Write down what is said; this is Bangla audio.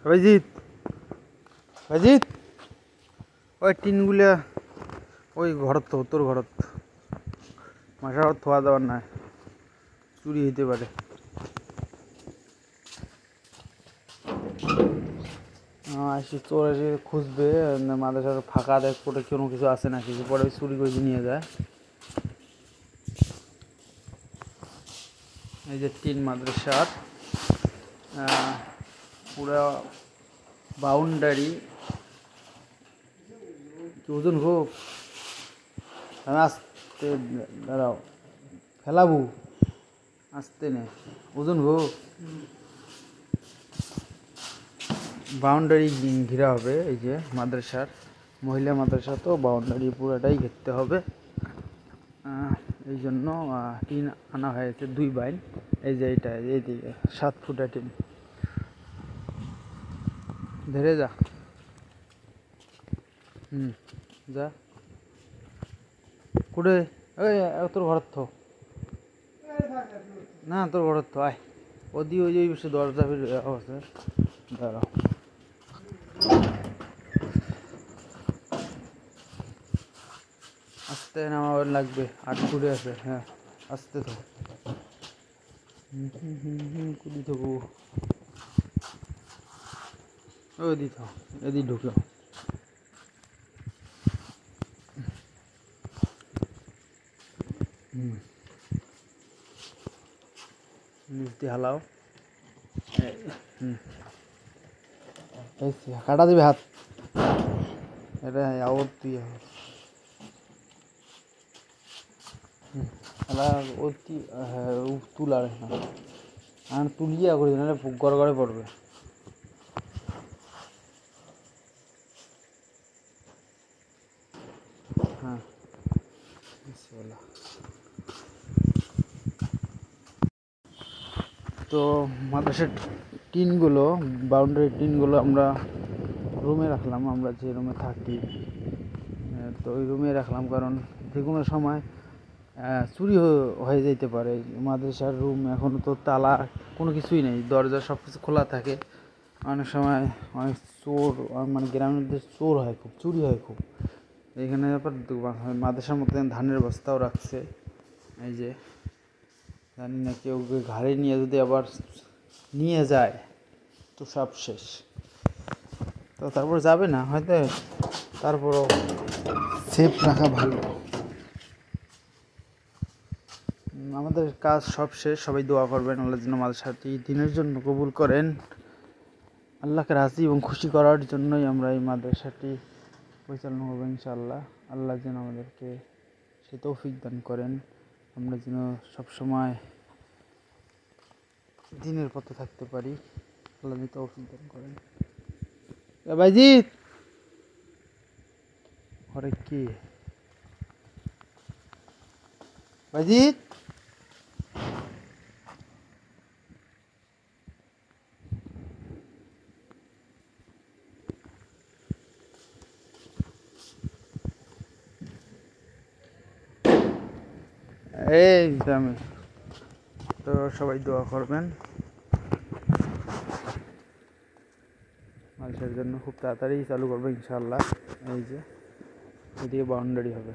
অভিজিৎ, অভিজিৎ, ওই টিনগুলা ওই ঘরত তো, তোর ঘরত মাসার থোয়া দেওয়ার নাই, চুরি হইতে পারে। আসি চোর এসে খুঁজবে মাদ্রাসার ফাঁকা দেখ পরে কোনো কিছু আছে নাকি, পরে চুরি করে নিয়ে যায়। এই যে টিন মাদ্রাসার পুরা বাউন্ডারি ওজন হোক, আমি আসতে দাঁড়াও ফেলাবো, আসতে নে ওজন হোক। বাউন্ডারি ঘেরা হবে, এই যে মাদ্রাসার মহিলা মাদ্রাসা তো বাউন্ডারি পুরাটাই ঘিরতে হবে। এই জন্য টিন আনা হয়েছে 2 বাইন। এই যে এইটা এইদিকে 7 ফুটা টিন ধরে যা। যা কুড়ে ওই তোর ঘর থো না, তোর ঘর তো আয় ওদি ওই যে বেশি দরজা ফিরে আছে, দাঁড়াও। আস্তে নামাবার লাগবে, 8 ফুটে আছে। হ্যাঁ আস্তে তো কুদি থাকবো ওই দিত এদি ঢুকলো। মিষ্টি হালাও, কাটা দিবে হাত, এটা আউট তুই তুলার আর তুলিয়া করি নাহলে গড় গড়ে পড়বে। হ্যাঁ তো মাদ্রাসার টিনগুলো, বাউন্ডারি টিনগুলো আমরা রুমে রাখলাম, আমরা যে রুমে থাকি তো ওই রুমে রাখলাম, কারণ যে কোনো সময় চুরি হয়ে যেতে পারে। মাদ্রাসার রুম এখনও তো তালা কোনো কিছুই নেই, দরজা সব কিছু খোলা থাকে। অনেক সময় অনেক চোর, মানে গ্রামের মধ্যে চোর হয় খুব, চুরি হয় খুব। এখানে আবার মাদ্রাসার মধ্যে ধানের বস্তাও রাখছে, এই যে জানি না কেউ ঘাড়ে নিয়ে যদি আবার নিয়ে যায় তো সব শেষ। তো তারপর যাবে না হয়তো, তারপরও সেফ রাখা ভালো। আমাদের কাজ সব শেষ, সবাই দোয়া করবেন আল্লাহ যেন মাদ্রাসাটি দিনের জন্য কবুল করেন। আল্লাহকে রাজি এবং খুশি করার জন্যই আমরা এই মাদ্রাসাটি পরিচালনা করবো ইনশাআল্লাহ। আল্লাহ যেন আমাদেরকে সে তৌফিক দান করেন, আমরা যেন সবসময় দিনের পথে থাকতে পারি, আল্লাহ যেন তৌফিক দান করেন। ভাইজিৎ ঘরে কি ভাইজিৎ, এই আমি তো সবাই দোয়া করবেন মাদ্রাসার জন্য, খুব তাড়াতাড়ি চালু করবো ইনশাআল্লাহ। এই যে এদিকে বাউন্ডারি হবে।